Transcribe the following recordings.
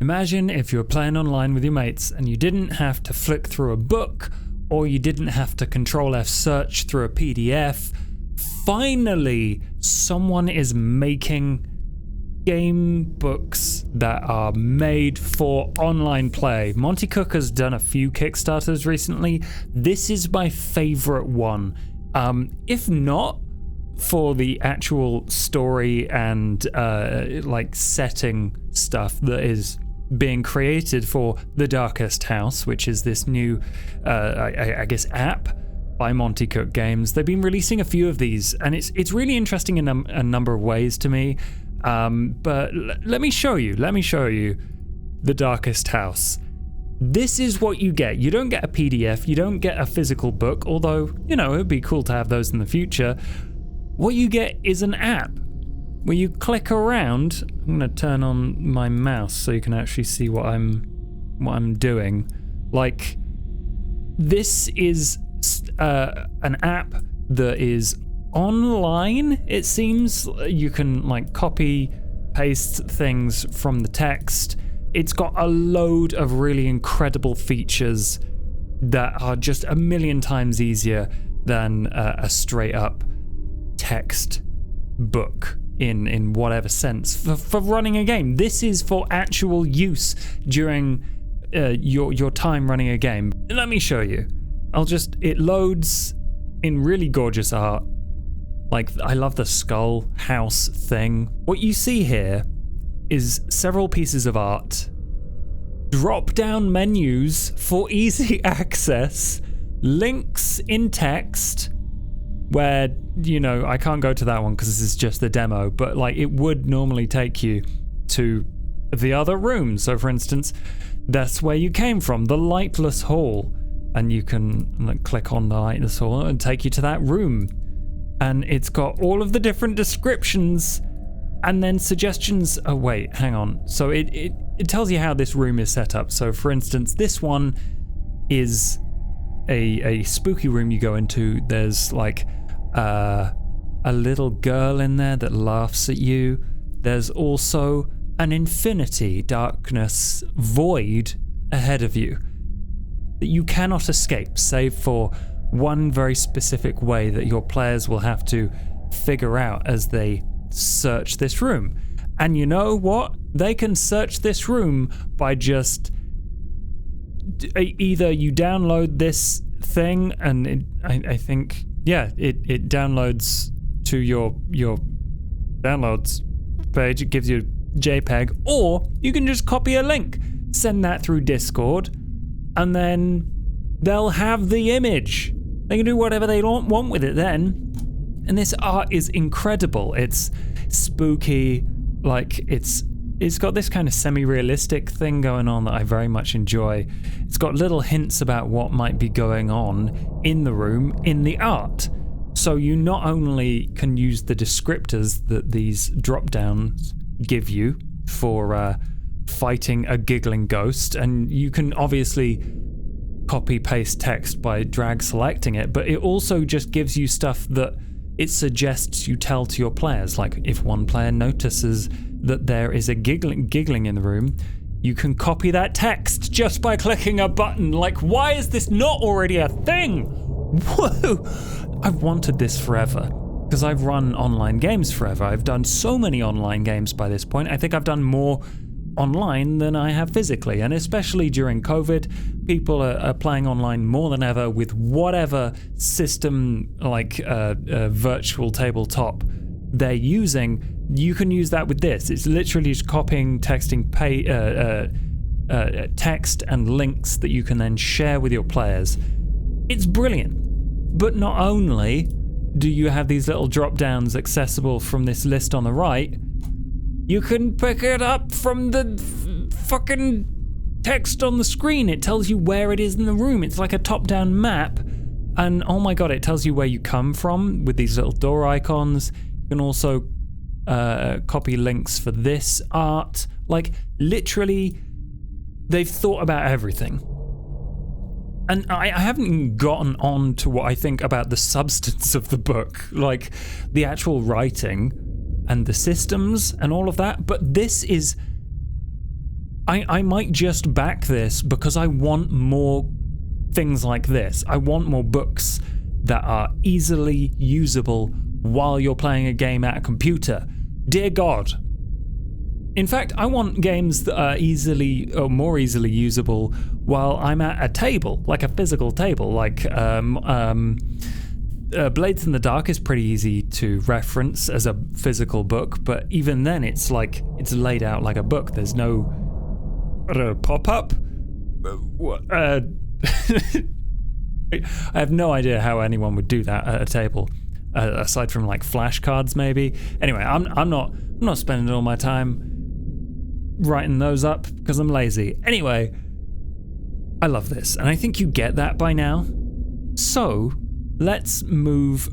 Imagine if you were playing online with your mates and you didn't have to flick through a book, or you didn't have to Control F search through a PDF. Finally, someone is making game books that are made for online play. Monte Cook has done a few Kickstarters recently. This is my favorite one. If not for the actual story and like setting stuff that is being created for The Darkest House, which is this new, I guess, app by Monte Cook Games. They've been releasing a few of these, and it's really interesting in a number of ways to me. But let me show you The Darkest House. This is what you get. You don't get a PDF, you don't get a physical book, although, you know, it'd be cool to have those in the future. What you get is an app where you click around. I'm going to turn on my mouse so you can actually see what I'm doing. Like, this is an app that is online, it seems. You can like copy paste things from the text. It's got a load of really incredible features that are just a million times easier than a straight up text book in whatever sense for running a game. This is for actual use during your time running a game. Let me show you. It loads in really gorgeous art. Like, I love the skull house thing. What you see here is several pieces of art, drop-down menus for easy access, links in text, where, you know, I can't go to that one because this is just the demo, but like it would normally take you to the other room. So for instance, that's where you came from, the lightless hall, and you can like click on the lightless hall and take you to that room. And it's got all of the different descriptions and then suggestions. Oh wait, hang on. So it tells you how this room is set up. So for instance, this one is a spooky room you go into. There's like a little girl in there that laughs at you. There's also an infinity, darkness, void ahead of you that you cannot escape, save for one very specific way that your players will have to figure out as they search this room. And you know what? They can search this room by just either you download this thing, and I think it downloads to your downloads page. It gives you a JPEG, or you can just copy a link, send that through Discord, and then they'll have the image. They can do whatever they want with it then. And this art is incredible. It's spooky, like it's got this kind of semi-realistic thing going on that I very much enjoy. It's got little hints about what might be going on in the room, in the art. So you not only can use the descriptors that these drop-downs give you for fighting a giggling ghost, and you can obviously copy-paste text by drag selecting it, but it also just gives you stuff that it suggests you tell to your players. Like if one player notices that there is a giggling in the room, you can copy that text just by clicking a button. Like, why is this not already a thing? Whoa! I've wanted this forever because I've run online games forever. I've done so many online games by this point. I think I've done more online than I have physically, and especially during COVID, people are playing online more than ever with whatever system, like virtual tabletop they're using. You can use that with this. It's literally just copying, texting, text and links that you can then share with your players. It's brilliant. But not only do you have these little drop downs accessible from this list on the right, you can pick it up from the fucking text on the screen. It tells you where it is in the room. It's like a top-down map. And oh my god, it tells you where you come from with these little door icons. You can also copy links for this art. Like, literally, they've thought about everything. And I haven't even gotten on to what I think about the substance of the book, like the actual writing and the systems and all of that. But this is, I might just back this because I want more things like this. I want more books that are easily usable while you're playing a game at a computer. Dear God. In fact, I want games that are easily or more easily usable while I'm at a table, like a physical table. Like Blades in the Dark is pretty easy to reference as a physical book, but even then it's like it's laid out like a book. There's no pop-up. I have no idea how anyone would do that at a table, aside from like flashcards maybe. Anyway, I'm not spending all my time writing those up because I'm lazy. Anyway, I love this, and I think you get that by now. So let's move.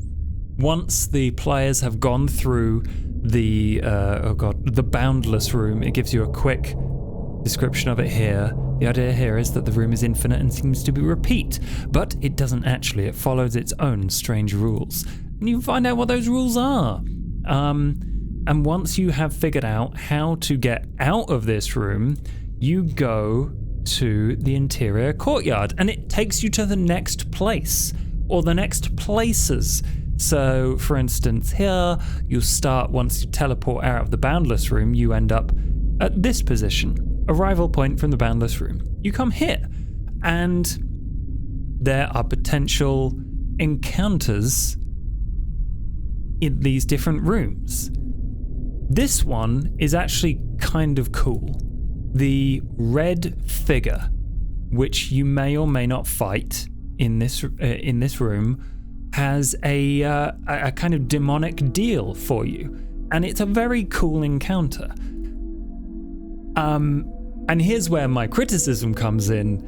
Once the players have gone through the the boundless room, it gives you a quick description of it here. The idea here is that the room is infinite and seems to be repeat, but it doesn't actually. It follows its own strange rules, and you find out what those rules are. And once you have figured out how to get out of this room, you go to the interior courtyard, and it takes you to the next place, or the next places. So, for instance, here, you start, once you teleport out of the boundless room, you end up at this position, arrival point from the boundless room. You come here, and there are potential encounters in these different rooms. This one is actually kind of cool. The red figure, which you may or may not fight in this room, has a kind of demonic deal for you, and it's a very cool encounter. And here's where my criticism comes in.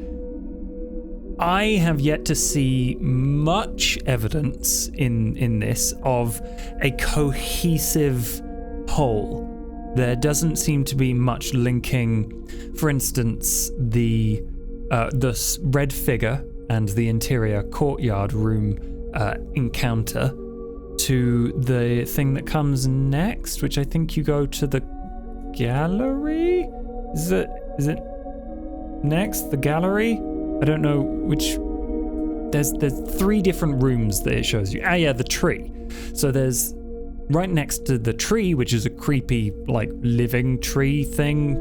I have yet to see much evidence in this of a cohesive whole. There doesn't seem to be much linking, for instance, the red figure and the interior courtyard room encounter to the thing that comes next, which I think you go to the gallery? Is it next? The gallery? I don't know which. There's 3 different rooms that it shows you. The tree. So there's right next to the tree, which is a creepy, like, living tree thing,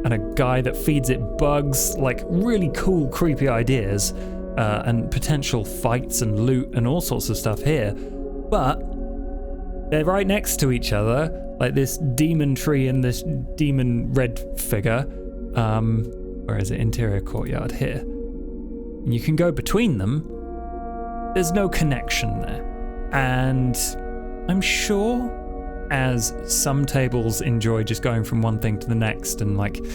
and a guy that feeds it bugs, like, really cool, creepy ideas, and potential fights and loot and all sorts of stuff here. But they're right next to each other, like this demon tree and this demon red figure. Where is it? Interior courtyard here. And you can go between them. There's no connection there. And I'm sure, as some tables enjoy just going from one thing to the next and like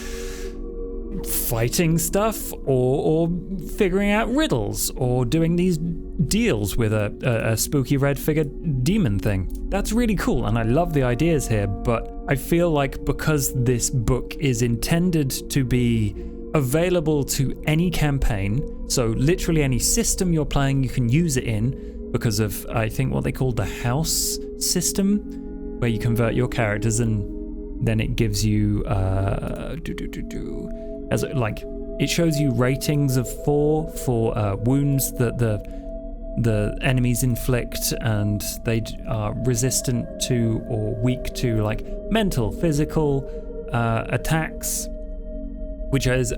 fighting stuff or figuring out riddles or doing these deals with a spooky red figure demon thing. That's really cool, and I love the ideas here, but I feel like because this book is intended to be available to any campaign, so literally any system you're playing you can use it in, because of, I think, what they call the house system, where you convert your characters and then it gives you as like it shows you ratings of 4 for wounds that the enemies inflict, and they are resistant to or weak to like mental, physical attacks, which is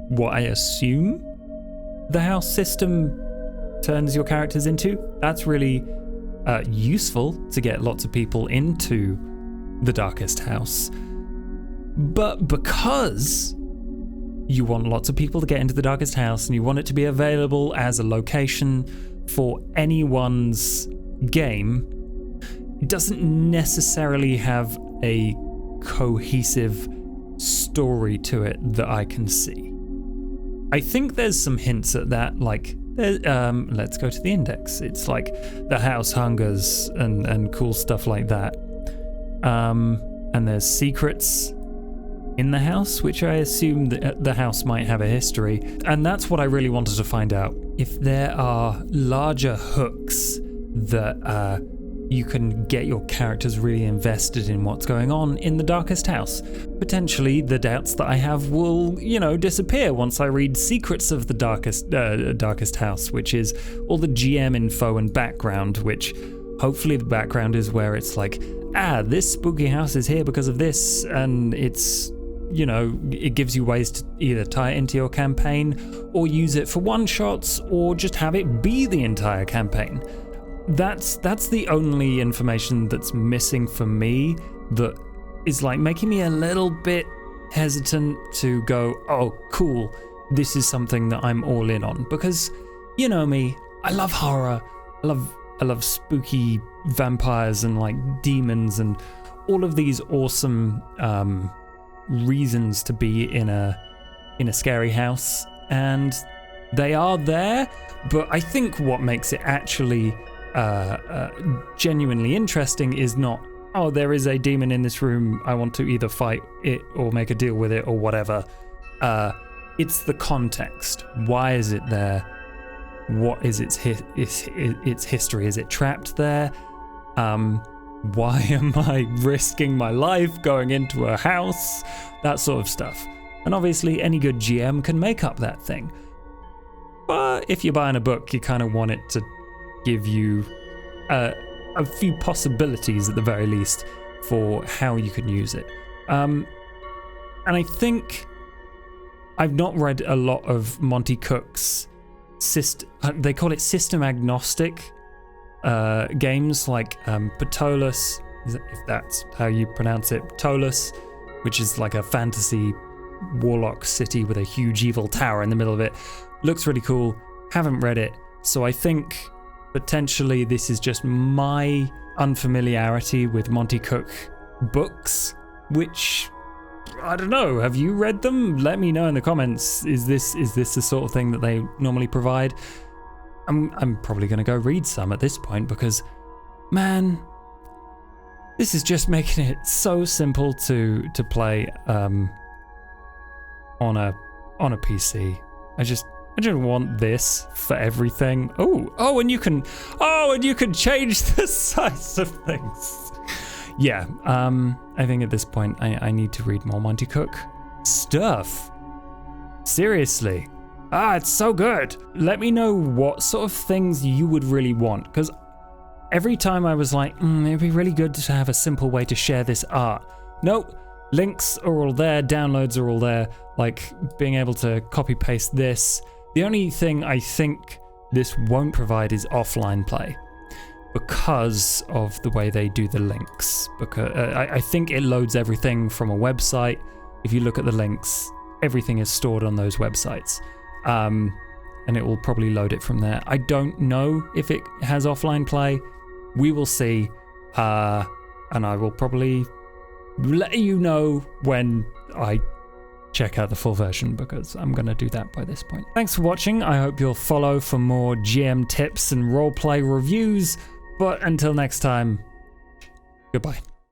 what I assume the house system turns your characters into. That's really useful to get lots of people into the Darkest House. But because you want lots of people to get into the Darkest House and you want it to be available as a location for anyone's game, it doesn't necessarily have a cohesive story to it that I can see. I think there's some hints at that, like let's go to the index. It's like the house hungers and cool stuff like that. And there's secrets in the house, which I assume that the house might have a history. And that's what I really wanted to find out. If there are larger hooks that you can get your characters really invested in what's going on in the Darkest House. Potentially, the doubts that I have will, disappear once I read Secrets of the Darkest House, which is all the GM info and background, which hopefully the background is where it's like, this spooky house is here because of this, and it's, it gives you ways to either tie it into your campaign, or use it for one-shots, or just have it be the entire campaign. That's the only information that's missing for me that is like making me a little bit hesitant to go, oh cool, this is something that I'm all in on, because you know me, I love horror, I love spooky vampires and like demons and all of these awesome reasons to be in a scary house, and they are there. But I think what makes it actually genuinely interesting is not, oh, there is a demon in this room, I want to either fight it or make a deal with it or whatever. It's the context. Why is it there? What is its history? Is it trapped there? Why am I risking my life going into a house? That sort of stuff. And obviously any good GM can make up that thing. But if you're buying a book, you kind of want it to give you a few possibilities at the very least for how you can use it. And I think I've not read a lot of Monte Cook's they call it system agnostic games, like Ptolus, if that's how you pronounce it, Ptolus, which is like a fantasy warlock city with a huge evil tower in the middle of it. Looks really cool. Haven't read it, so I think potentially this is just my unfamiliarity with Monte Cook books, which I don't know. Have you read them? Let me know in the comments. Is this the sort of thing that they normally provide? I'm probably going to go read some at this point, because man, this is just making it so simple to play on a PC. I just want this for everything. Oh, and you can change the size of things. Yeah, I think at this point I need to read more Monte Cook stuff. Seriously. It's so good. Let me know what sort of things you would really want, because every time I was like, it'd be really good to have a simple way to share this art. Nope, links are all there, downloads are all there, like being able to copy paste this. The only thing I think this won't provide is offline play, because of the way they do the links. Because I think it loads everything from a website. If you look at the links, everything is stored on those websites. And it will probably load it from there. I don't know if it has offline play. We will see. And I will probably let you know when I check out the full version, because I'm going to do that by this point. Thanks for watching. I hope you'll follow for more GM tips and roleplay reviews. But until next time, goodbye.